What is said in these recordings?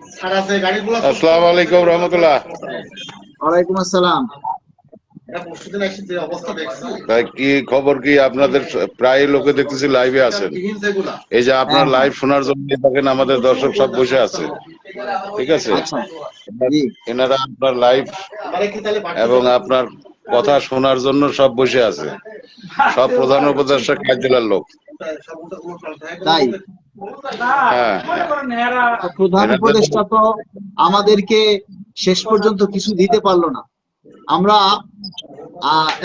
আসসালামু আলাইকুম রহমতুল্লাহ। ওয়ালাইকুম আসসালাম। ভাই কি খবর? কি আপনাদের প্রায় লোকে দেখতেছি লাইভে আছেন। এই যে আপনার হ্যাঁ, লাইভ শোনার জন্য দেখেন আমাদের দর্শক সব বসে আছে, ঠিক আছে? আচ্ছা, জি, এনারা আপনার লাইভ এবং আপনার কথা শোনার জন্য সব বসে আছে, সব প্রধান উপদেষ্টা কার্যালয়ের লোক। তাই হ্যাঁ, তো প্রধান এনাদের উপদেষ্টা তো আমাদেরকে শেষ পর্যন্ত কিছু দিতে পারলো না। আমরা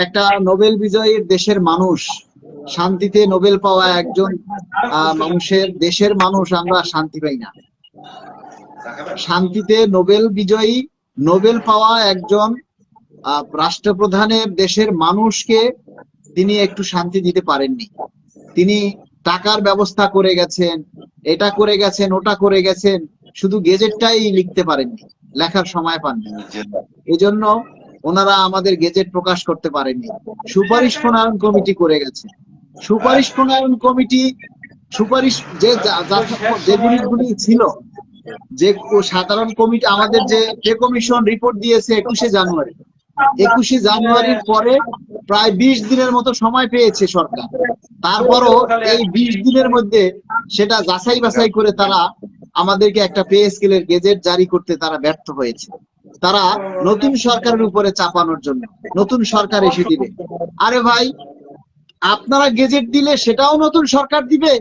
একটা নোবেল বিজয়ীর দেশের মানুষ, শান্তিতে নোবেল পাওয়া একজন মানুষের দেশের মানুষ, আমরা শান্তি পাই না। শান্তিতে নোবেল বিজয়ী, নোবেল পাওয়া একজন রাষ্ট্রপ্রধানের দেশের মানুষকে তিনি একটু শান্তি দিতে পারেননি। তিনি টাকার ব্যবস্থা করে গেছেন, এটা করে গেছেন, ওটা করে গেছেন, শুধু গেজেটটাই লিখতে পারেননি, লেখার সময় পাননি। এজন্য ওনারা আমাদের গেজেট প্রকাশ করতে পারেননি। সুপারিশ প্রণয়ন কমিটি করে গেছে। সুপারিশ প্রণয়ন কমিটি সুপারিশ যে যে জিনিসগুলি ছিল, যে সাধারণ কমিটি আমাদের যে পে কমিশন রিপোর্ট দিয়েছে 21শে জানুয়ারি, 21শে জানুয়ারির পরে প্রায় 20 দিনের মতো সময় পেয়েছে সরকার। তারপরও এই 20 দিনের মধ্যে সেটা যাচাই বাছাই করে তারা আমাদেরকে একটা পে স্কেলের গেজেট জারি করতে তারা ব্যর্থ হয়েছে। তারা নতুন সরকারের উপরে চাপানোর জন্য নতুন সরকার এসে দিবে। আরে ভাই, আপনারা গেজেট দিলে সেটাও নতুন সরকার দিবে,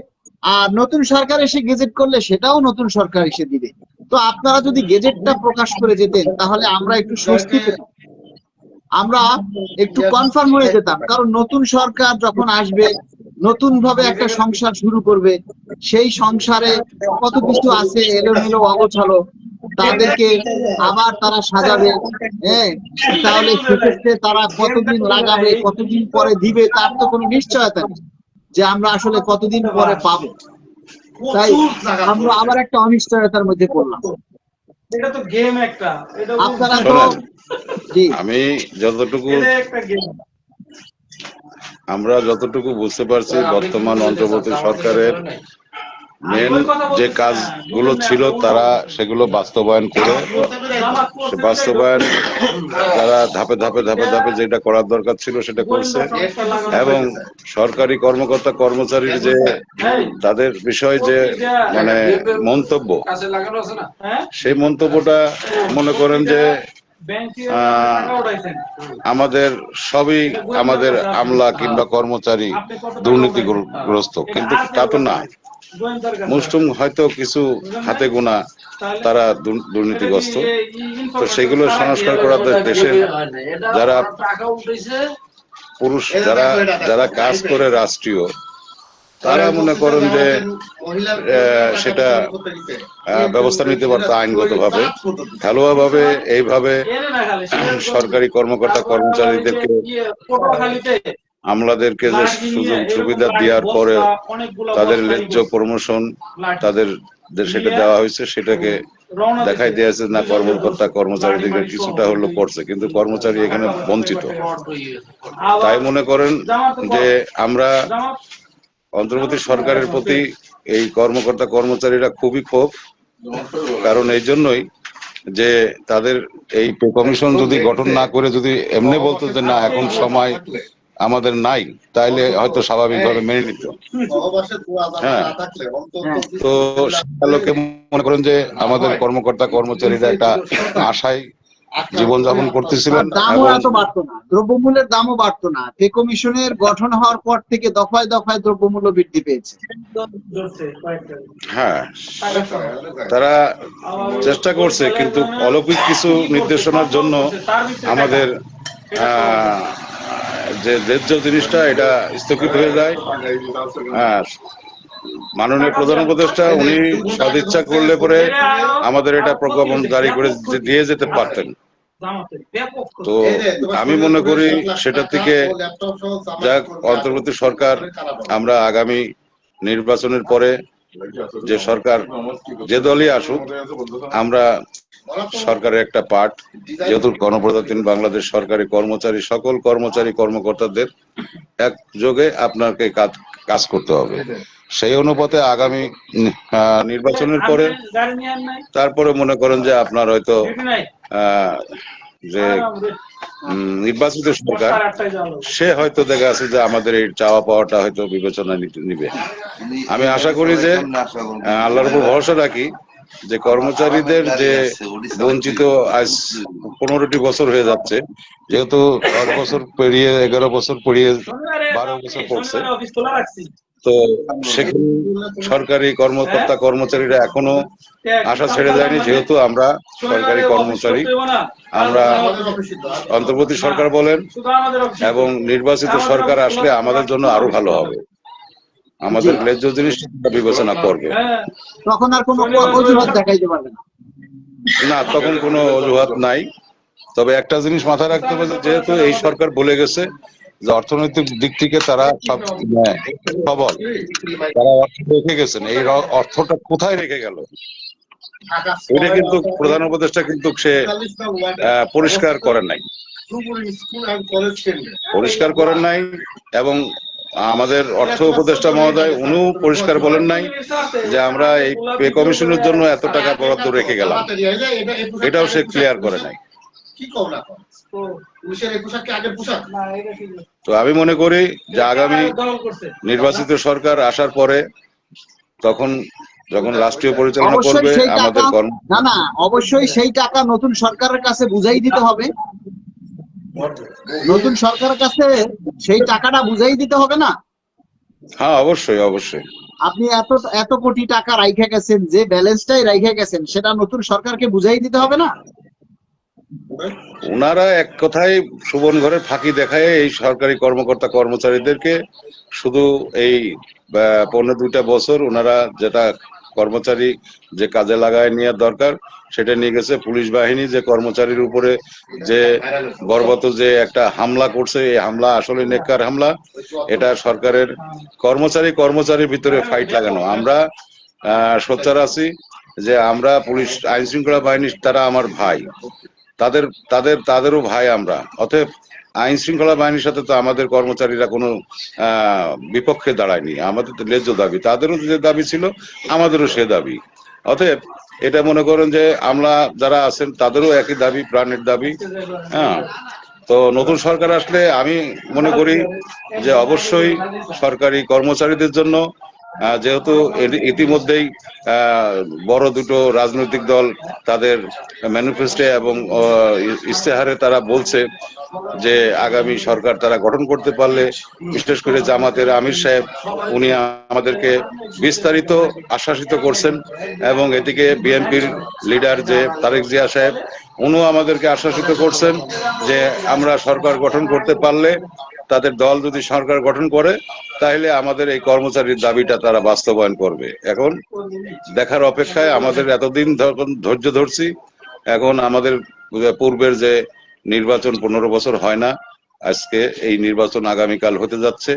আর নতুন সরকার এসে গেজেট করলে সেটাও নতুন সরকার এসে দিবে। তো আপনারা যদি গেজেটটা প্রকাশ করে যেতেন তাহলে আমরা একটু স্বস্তি পেতাম, আমরা একটু কনফার্ম হয়ে যেতাম। কারণ নতুন সরকার যখন আসবে, নতুন ভাবে একটা সংসার শুরু করবে, সেই সংসারে কত কিছু আছে এলোমেলো অগোছালো, তাদেরকে আবার তারা সাজাবে। হ্যাঁ, তাহলে সেক্ষেত্রে তারা কতদিন লাগাবে, কতদিন পরে দিবে, তার তো কোনো নিশ্চয়তা নেই যে আমরা আসলে কতদিন পরে পাবো। তাই আমরা আবার একটা অনিশ্চয়তার মধ্যে পড়লাম। আপনারা তো জি, আমি যতটুকু আমরা যতটুকু বুঝতে পারছি, বর্তমান অন্তর্বর্তী সরকারের মেন যে কাজগুলো ছিল তারা সেগুলো বাস্তবায়ন করে, বাস্তবায়ন তারা ধাপে ধাপে ধাপে ধাপে যেটা করার দরকার ছিল সেটা করছে। এবং সরকারি কর্মকর্তা কর্মচারীর যে তাদের বিষয় যে মানে মন্তব্য, সেই মন্তব্যটা মনে করেন যে আমাদের সবই আমাদের আমলা কিংবা কর্মচারী দুর্নীতিগ্রস্ত, কিন্তু তা তো না। মুসলিম হয়তো কিছু হাতে গোনা তারা দুর্নীতিগ্রস্ত। তো সেগুলো সংস্কার করার দেশের যারা পুরুষ, যারা যারা কাজ করে রাষ্ট্রীয়, তারা মনে করেন যে সেটা ব্যবস্থা নিতে পারতো আইনগতভাবে, ভালোভাবে। এইভাবে সরকারি কর্মকর্তা কর্মচারীদেরকে, আমলাদেরকে যে সুযোগ সুবিধা দেওয়ার পরে তাদের ন্যায্য প্রমোশন তাদের সেটা দেওয়া হয়েছে, সেটাকে দেখাই দিয়েছে না কর্মকর্তা কর্মচারীদেরকে কিছুটা হলো করছে, কিন্তু কর্মচারী এখানে বঞ্চিত। তাই মনে করেন যে আমরা অন্তর্বর্তী সরকারের প্রতি এই কর্মকর্তা কর্মচারীরা খুবই ক্ষোভ। কারণ এই জন্যই যে তাদের এই পে কমিশন যদি গঠন না করে যদি এমনি বলতো যে না এখন সময় আমাদের নাই, তাইলে হয়তো স্বাভাবিকভাবে মেনে নিত। হ্যাঁ, তো লোকে মনে করেন যে আমাদের কর্মকর্তা কর্মচারীরা একটা আশায় জীবনযাপন করতেছিলেন। দামও এত বাড়তো না, দ্রব্যমূল্যের দামও বাড়তো না। পে কমিশনের গঠন হওয়ার পর থেকে দফায় দফায় দ্রব্যমূল্য বৃদ্ধি পেয়েছে। হ্যাঁ, তারা চেষ্টা করছে, কিন্তু অলৌকিক কিছু নির্দেশনার জন্য আমাদের যে ন্যায্য জিনিসটা এটা স্থগিত হয়ে যায়। হ্যাঁ, মাননীয় প্রধান উপদেষ্টা উনি সদিচ্ছা করলে পরে আমাদের এটা প্রজ্ঞাপন জারি করে দিয়ে যেতে পারতেন। তো আমি মনে করি সেটা থেকে যাক, অন্তর্বর্তী সরকার আমরা আগামী নির্বাচনের পরে যে সরকার যে দলই আসুক, আমরা সরকারের একটা পার্ট, যেহেতু গণপ্রজাতন্ত্রী বাংলাদেশ সরকারি কর্মচারী, সকল কর্মচারী কর্মকর্তাদের একযোগে আপনাকে কাজ করতে হবে। সেই অনুপাতে আগামী নির্বাচনের পরে তারপরে মনে করেন যে আপনার হয়তো যে নির্বাচিত সরকার, সে হয়তো দেখা আছে যে আমাদের এই চাওয়া পাওয়াটা হয়তো বিবেচনা নিবে। আমি আশা করি যে আল্লাহর উপর ভরসা রাখি যে কর্মচারীদের যে বঞ্চিত আজ 15টি বছর হয়ে যাচ্ছে, যেহেতু 10 বছর পেরিয়ে 11 বছর পেরিয়ে 12 বছর পড়ছে, তো সেখানে সরকারি কর্মকর্তা কর্মচারীরা এখনো আশা ছেড়ে যায়নি। যেহেতু আমরা সরকারি কর্মচারী, আমরা অন্তর্বর্তী সরকার বলেন এবং নির্বাচিত সরকার আসলে আমাদের জন্য আরো ভালো হবে, আমাদের ন্যায্য জিনিসটা বিবেচনা করবে। তখন আর কোনো অজুহাত দেখাইতে পারবে না। না, তখন কোনো অজুহাত নাই। তবে একটা জিনিস মাথায় রাখতে হবে, যেহেতু এই সরকার বলে গেছে যে অর্থনৈতিক দিক থেকে তারা সবল, তারা অর্থ রেখে গেছেন, এই অর্থটা কোথায় রেখে গেল এটা কিন্তু প্রধান উপদেষ্টা কিন্তু সে পরিষ্কার করেন নাই এবং আমাদের অর্থ উপদেষ্টা মহোদয় উনিও পরিষ্কার বলেন নাই যে আমরা এই পে কমিশনের জন্য এত টাকা বরাদ্দ রেখে গেলাম, এটাও সে ক্লিয়ার করে নাই। তো আমি মনে করি যে আগামী নির্বাচিত সরকার আসার পরে তখন যখন রাষ্ট্রীয় পরিচালনা করবে আমাদের না অবশ্যই সেই টাকা নতুন সরকারের কাছে বুঝাই দিতে হবে। নতুন সরকারের কাছে সেই টাকাটা বুঝাই দিতে হবে না? হ্যাঁ, অবশ্যই অবশ্যই। আপনি এত কোটি টাকা রাইখে গেছেন, যে ব্যালেন্সটাই রাইখে গেছেন, সেটা নতুন সরকারকে বুঝাই দিতে হবে না? ওনারা এক কথায় সুবন ঘরের ফাঁকি দেখায় এই সরকারি কর্মকর্তা কর্মচারীদেরকে শুধু এই 15-2 বছর ওনারা যেটা কর্মচারী যে কাজে লাগায় নেওয়ার দরকার সেটা নিয়ে গেছে। পুলিশ বাহিনী যে কর্মচারীর উপরে যে বর্বরত যে একটা হামলা করছে, এই হামলা আসলে নেককার হামলা। এটা সরকারের কর্মচারীর ভিতরে ফাইট লাগানো। আমরা সোচ্চার আছি যে আমরা পুলিশ আইন শৃঙ্খলা বাহিনী, তারা আমার ভাই, তাদেরও ভাই আমরা। অতএব আইন শৃঙ্খলা বাহিনীর সাথে তো আমাদের কর্মচারীরা কোনো বিপক্ষে দাঁড়ায়নি। আমাদের তো ন্যায্য দাবি, তাদেরও যে দাবি ছিল আমাদেরও সে দাবি। অতএব এটা মনে করেন যে আমরা যারা আছেন তাদেরও একই দাবি, প্রাণের দাবি। হ্যাঁ, তো নতুন সরকার আসলে আমি মনে করি যে অবশ্যই সরকারি কর্মচারীদের জন্য, যেহেতু ইতিমধ্যেই বড় দুটো রাজনৈতিক দল তাদের ম্যানিফেস্টো এবং ইশতেহারে তারা বলছে যে আগামী সরকার তারা গঠন করতে পারলে, বিশেষ করে জামাতের আমির সাহেব উনি আমাদেরকে বিস্তারিত আশ্বাসিত করছেন এবং এদিকে বিএনপির লিডার যে তারেক জিয়া সাহেব উনিও আমাদেরকে আশ্বাসিত করছেন যে আমরা সরকার গঠন করতে পারলে, তাদের দল যদি সরকার গঠন করে তাহলে আমাদের এই কর্মচারীর দাবিটা তারা বাস্তবায়ন করবে। এখন দেখার অপেক্ষায় আমাদের এতদিন ধৈর্য ধরছি। এখন আমাদের পূর্বের যে নির্বাচন 15 বছর হয় না, আজকে এই নির্বাচন আগামীকাল হতে যাচ্ছে।